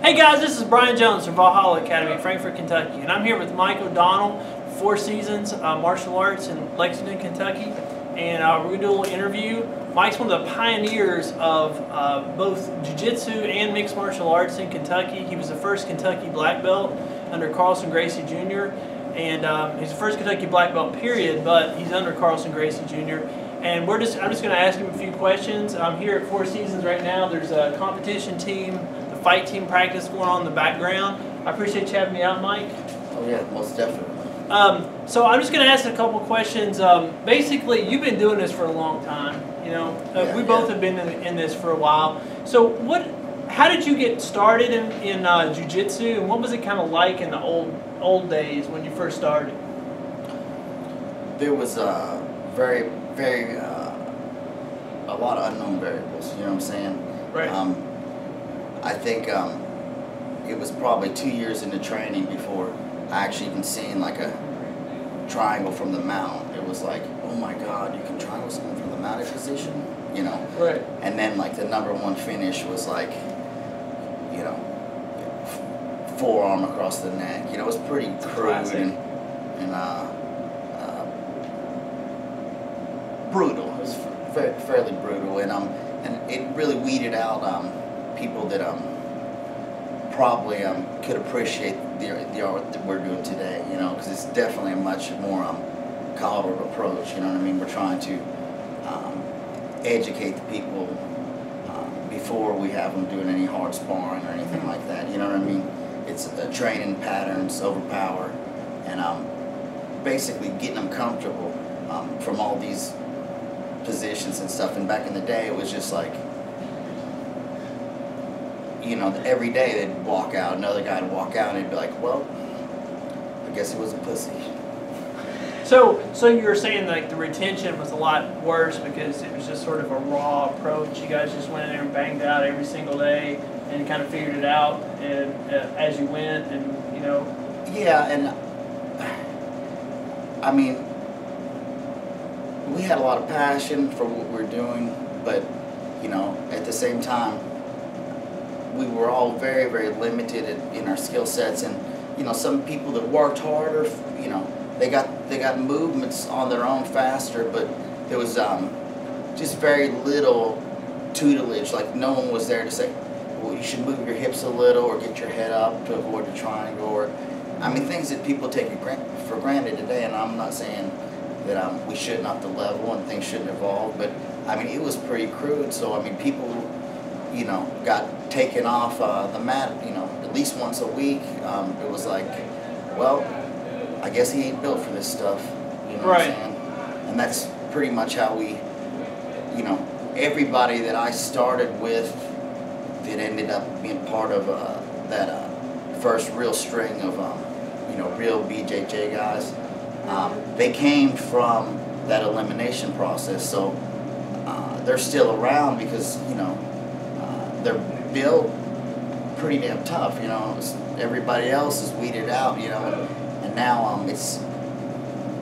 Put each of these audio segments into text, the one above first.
Hey guys, this is Brian Jones from Valhalla Academy, Frankfort, Kentucky, and I'm here with Mike O'Donnell, 4 Seasons Martial Arts in Lexington, Kentucky, and we're going to do a little interview. Mike's one of the pioneers of both jiu-jitsu and mixed martial arts in Kentucky. He was the first Kentucky black belt under Carlson Gracie Jr., and he's the first Kentucky black belt period, but he's under Carlson Gracie Jr. And I'm just going to ask him a few questions. I'm here at 4 Seasons right now. There's a competition team, the fight team practice going on in the background. I appreciate you having me out, Mike. Oh yeah, most definitely. So I'm just going to ask a couple questions. Basically, you've been doing this for a long time. You know, we both have been in this for a while. So how did you get started in jiu-jitsu, and what was it kind of like in the old days when you first started? There was very a lot of unknown variables. You know what I'm saying? Right. I think it was probably 2 years into training before I actually even seen like a triangle from the mount. It was like, oh my God, you can triangle someone from the mounted position, you know? Right. And then like the #1 finish was like, you know, forearm across the neck. You know, it was pretty crude and brutal. It was fairly brutal, and it really weeded out people that probably could appreciate the art that we're doing today. You know, because it's definitely a much more collared approach. You know what I mean? We're trying to educate the people before we have them doing any hard sparring or anything like that. You know what I mean? It's training patterns, overpower, and basically getting them comfortable from all these positions and stuff. And back in the day, it was just like, you know, every day they'd walk out, another guy would walk out, and he'd be like, well, I guess he was a pussy. So you were saying like the retention was a lot worse because it was just sort of a raw approach. You guys just went in there and banged out every single day and kind of figured it out and as you went, and you know. Yeah, and I mean, we had a lot of passion for what we were doing, but you know, at the same time, we were all very, very limited in our skill sets. And you know, some people that worked harder, you know, they got movements on their own faster, but there was just very little tutelage. Like no one was there to say, well, you should move your hips a little or get your head up to avoid the triangle, or I mean, things that people take for granted today. And I'm not saying that we shouldn't up the level and things shouldn't evolve, but I mean, it was pretty crude. So I mean, people, you know, got taken off the mat, you know, at least once a week. It was like, well, I guess he ain't built for this stuff, you know what I'm saying? And that's pretty much how we, you know, everybody that I started with that ended up being part of that first real string of, you know, real BJJ guys, they came from that elimination process. So they're still around because, you know, they're built pretty damn tough, you know. Everybody else is weeded out, you know, and now it's,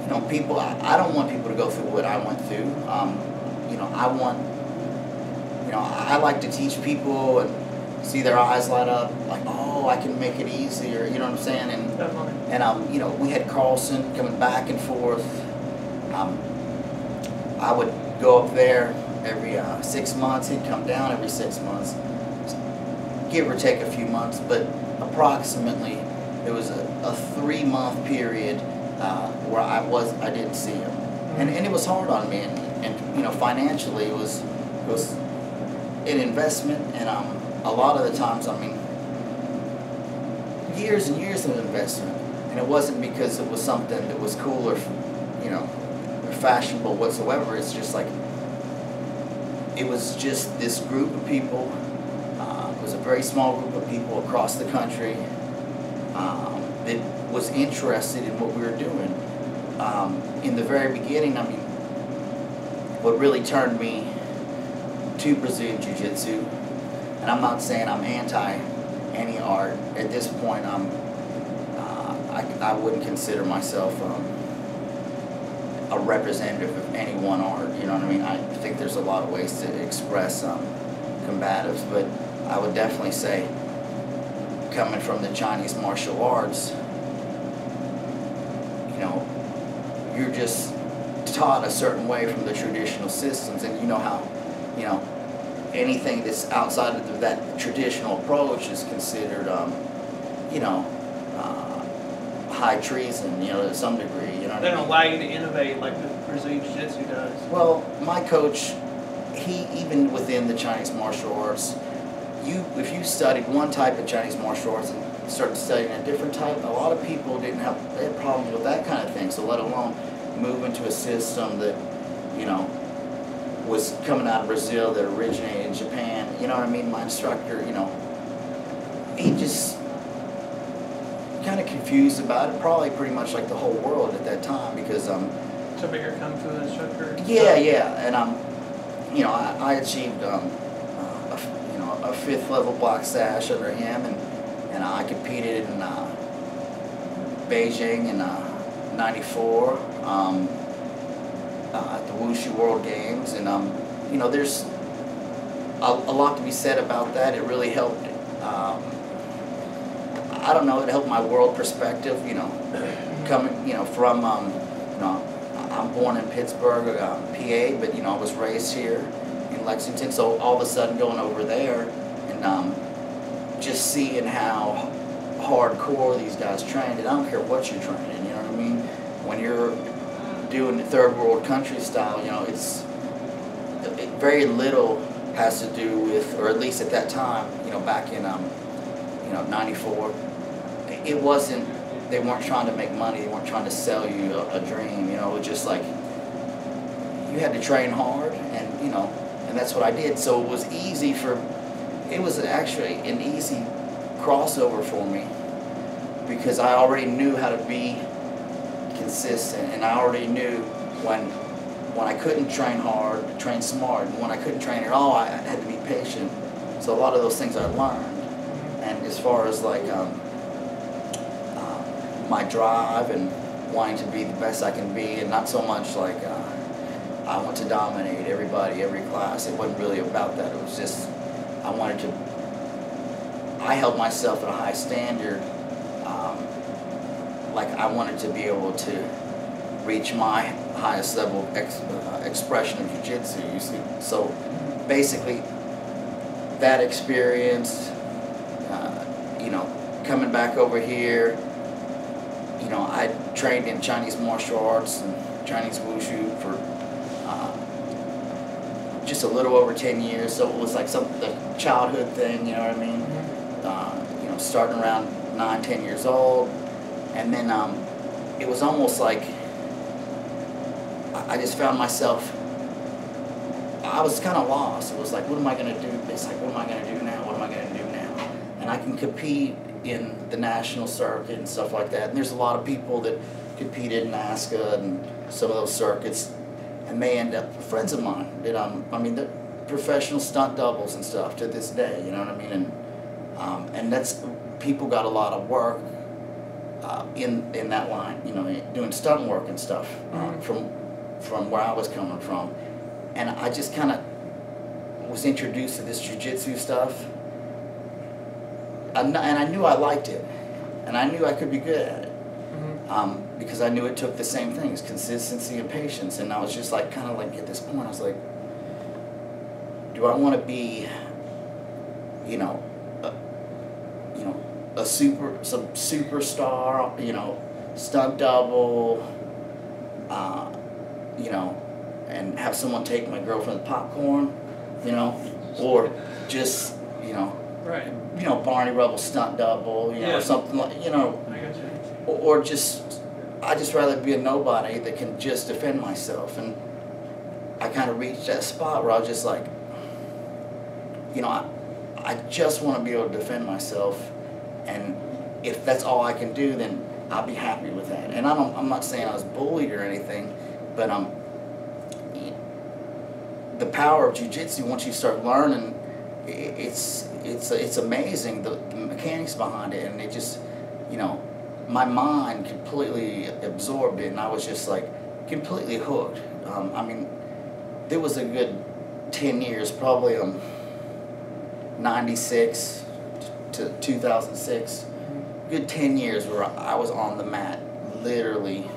you know, people, I don't want people to go through what I went through. You know, I want, you know, I like to teach people and see their eyes light up, like, oh, I can make it easier, you know what I'm saying? And you know, we had Carlson coming back and forth. I would go up there every 6 months, he'd come down every 6 months, give or take a few months, but approximately there was a 3-month period where I didn't see him, and it was hard on me, and you know, financially it was an investment, and a lot of the times, I mean, years and years of investment, and it wasn't because it was something that was cool or, you know, or fashionable whatsoever. It's just like, it was just this group of people. It was a very small group of people across the country that was interested in what we were doing. In the very beginning, I mean, what really turned me to Brazilian Jiu-Jitsu, and I'm not saying I'm anti any art. At this point, I wouldn't consider myself a representative of any one art. You know what I mean? I think there's a lot of ways to express combatives, but I would definitely say coming from the Chinese martial arts, you know, you're just taught a certain way from the traditional systems, and you know how, you know, anything that's outside of that traditional approach is considered, you know, high treason, you know, to some degree. You know, they don't allow you to innovate like the Brazilian Jiu-Jitsu does. Well, my coach, he, even within the Chinese martial arts, if you studied one type of Chinese martial arts and started studying a different type, a lot of people they had problems with that kind of thing. So let alone move into a system that, you know, was coming out of Brazil that originated in Japan. You know what I mean? My instructor, you know, he just kind of confused about it, probably pretty much like the whole world at that time, because So bigger kung fu instructor. yeah, and you know, I achieved you know, a 5th level black sash under him, and I competed in Beijing in '94 at the Wushu World Games, and you know, there's a lot to be said about that. It really helped. I don't know, it helped my world perspective, you know, coming, you know, from, you know, I'm born in Pittsburgh, PA, but, you know, I was raised here in Lexington, so all of a sudden going over there and just seeing how hardcore these guys trained, and I don't care what you're training, you know what I mean? When you're doing the third world country style, you know, very little has to do with, or at least at that time, you know, back in, you know, '94, it wasn't, they weren't trying to make money, they weren't trying to sell you a dream, you know, it was just like, you had to train hard, and, you know, and that's what I did. So it was easy it was actually an easy crossover for me, because I already knew how to be consistent, and I already knew when I couldn't train hard, train smart, and when I couldn't train at all, I had to be patient. So a lot of those things I learned. And as far as like my drive and wanting to be the best I can be, and not so much like I want to dominate everybody, every class. It wasn't really about that. It was just I held myself at a high standard. Like I wanted to be able to reach my highest level of expression of jiu-jitsu, you see. So basically that experience, you know, coming back over here, you know, I trained in Chinese martial arts and Chinese wushu for just a little over 10 years, so it was like the childhood thing, you know what I mean? You know, starting around 9, 10 years old, and then it was almost like I just found myself, I was kind of lost. It was like, what am I going to do? It's like, what am I going to do now? What am I going to do now? And I can compete in the national circuit and stuff like that. And there's a lot of people that competed in NASCA and some of those circuits, and they end up friends of mine that I mean, they're professional stunt doubles and stuff to this day. You know what I mean? And that's, people got a lot of work in that line. You know, doing stunt work and stuff from where I was coming from. And I just kind of was introduced to this jiu-jitsu stuff, and I knew I liked it, and I knew I could be good at it, because I knew it took the same things, consistency and patience. And I was just like, kind of like at this point, I was like, do I want to be, you know, some superstar, you know, stunt double, you know, and have someone take my girlfriend's popcorn, you know, or just, you know, right, you know, Barney Rubble stunt double, you know, or something like, you know, I got you. or just, I'd just rather be a nobody that can just defend myself. And I kind of reached that spot where I was just like, you know, I just want to be able to defend myself, and if that's all I can do, then I'll be happy with that. And I'm not saying I was bullied or anything, but the power of jiu-jitsu, once you start learning, it's amazing, the mechanics behind it, and it just, you know, my mind completely absorbed it, and I was just like completely hooked. I mean, there was a good 10 years, probably 96 to 2006, good 10 years where I was on the mat literally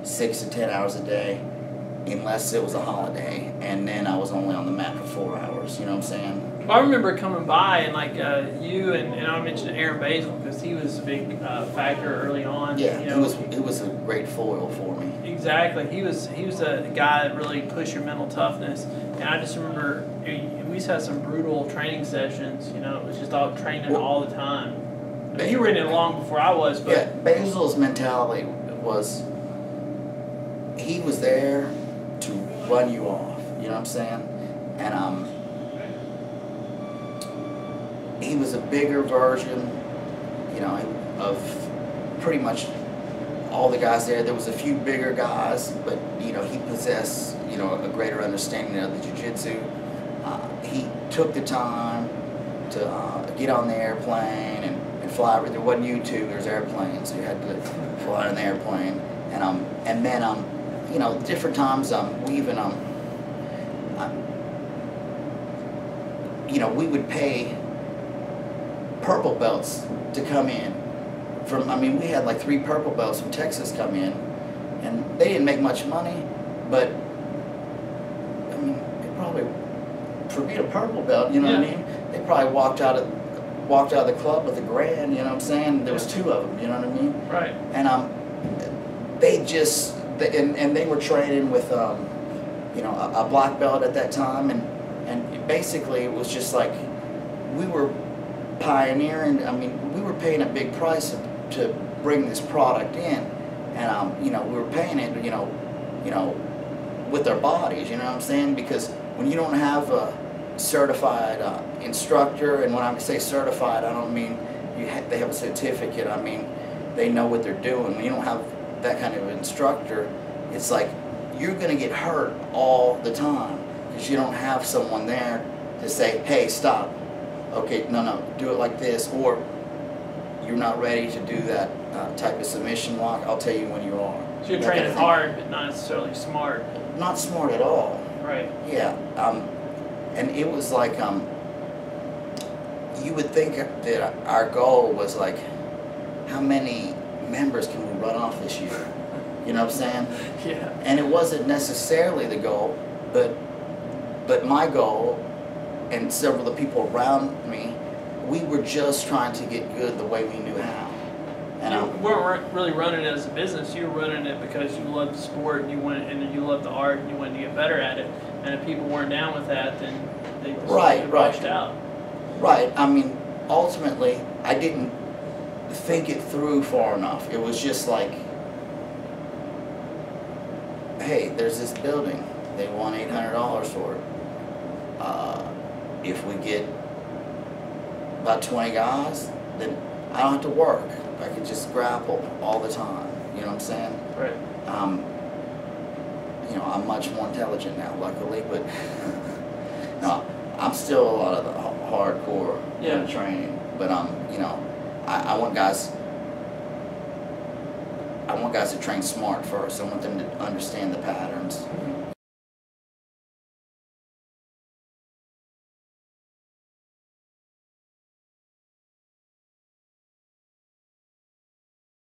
6 to 10 hours a day, unless it was a holiday, and then I was only on the mat for 4 hours. You know what I'm saying? Well, I remember coming by and like you and I mentioned Aaron Basil because he was a big factor early on. Yeah, you know, it was a great foil for me. Exactly, he was a guy that really pushed your mental toughness, and I just remember we used to have some brutal training sessions. You know, it was just all training all the time. I mean, you were in it long before I was, but yeah, Basil's mentality was he was there to run you off. You know what I'm saying? And he was a bigger version, you know, of pretty much all the guys there. There was a few bigger guys, but you know, he possessed, you know, a greater understanding of the jiu-jitsu. He took the time to get on the airplane and fly. There wasn't YouTube, there's airplanes, so you had to fly on the airplane. And then you know, different times we even you know, we would pay purple belts to come in from, I mean, we had like 3 purple belts from Texas come in, and they didn't make much money, but I mean, they probably, for being a purple belt, you know what I mean, they probably walked out of the club with $1,000, you know what I'm saying? There was 2 of them, you know what I mean? right. And they just, and they were training with you know, a black belt at that time, and basically it was just like we were pioneering. I mean, we were paying a big price to bring this product in, and you know, we were paying it, you know, with our bodies. You know what I'm saying? Because when you don't have a certified instructor, and when I say certified, I don't mean they have a certificate. I mean they know what they're doing. When you don't have that kind of instructor, it's like you're going to get hurt all the time because you don't have someone there to say, hey, stop. Okay, no, do it like this, or you're not ready to do that type of submission lock. I'll tell you when you are. So you're training hard, but not necessarily smart. Not smart at all. Right. Yeah, and it was like you would think that our goal was like, how many members can we run off this year? You know what I'm saying? Yeah. And it wasn't necessarily the goal, but my goal, and several of the people around me, we were just trying to get good the way we knew how. And you weren't really running it as a business. You were running it because you loved the sport and you loved the art and you wanted to get better at it. And if people weren't down with that, then they just rushed out. Right. I mean, ultimately, I didn't think it through far enough. It was just like, hey, there's this building. They want $800 for it. If we get about 20 guys, then I don't have to work. I can just grapple all the time. You know what I'm saying? Right. You know, I'm much more intelligent now, luckily, but no, I'm still a lot of the hardcore training. But you know, I want guys. I want guys to train smart first. I want them to understand the patterns.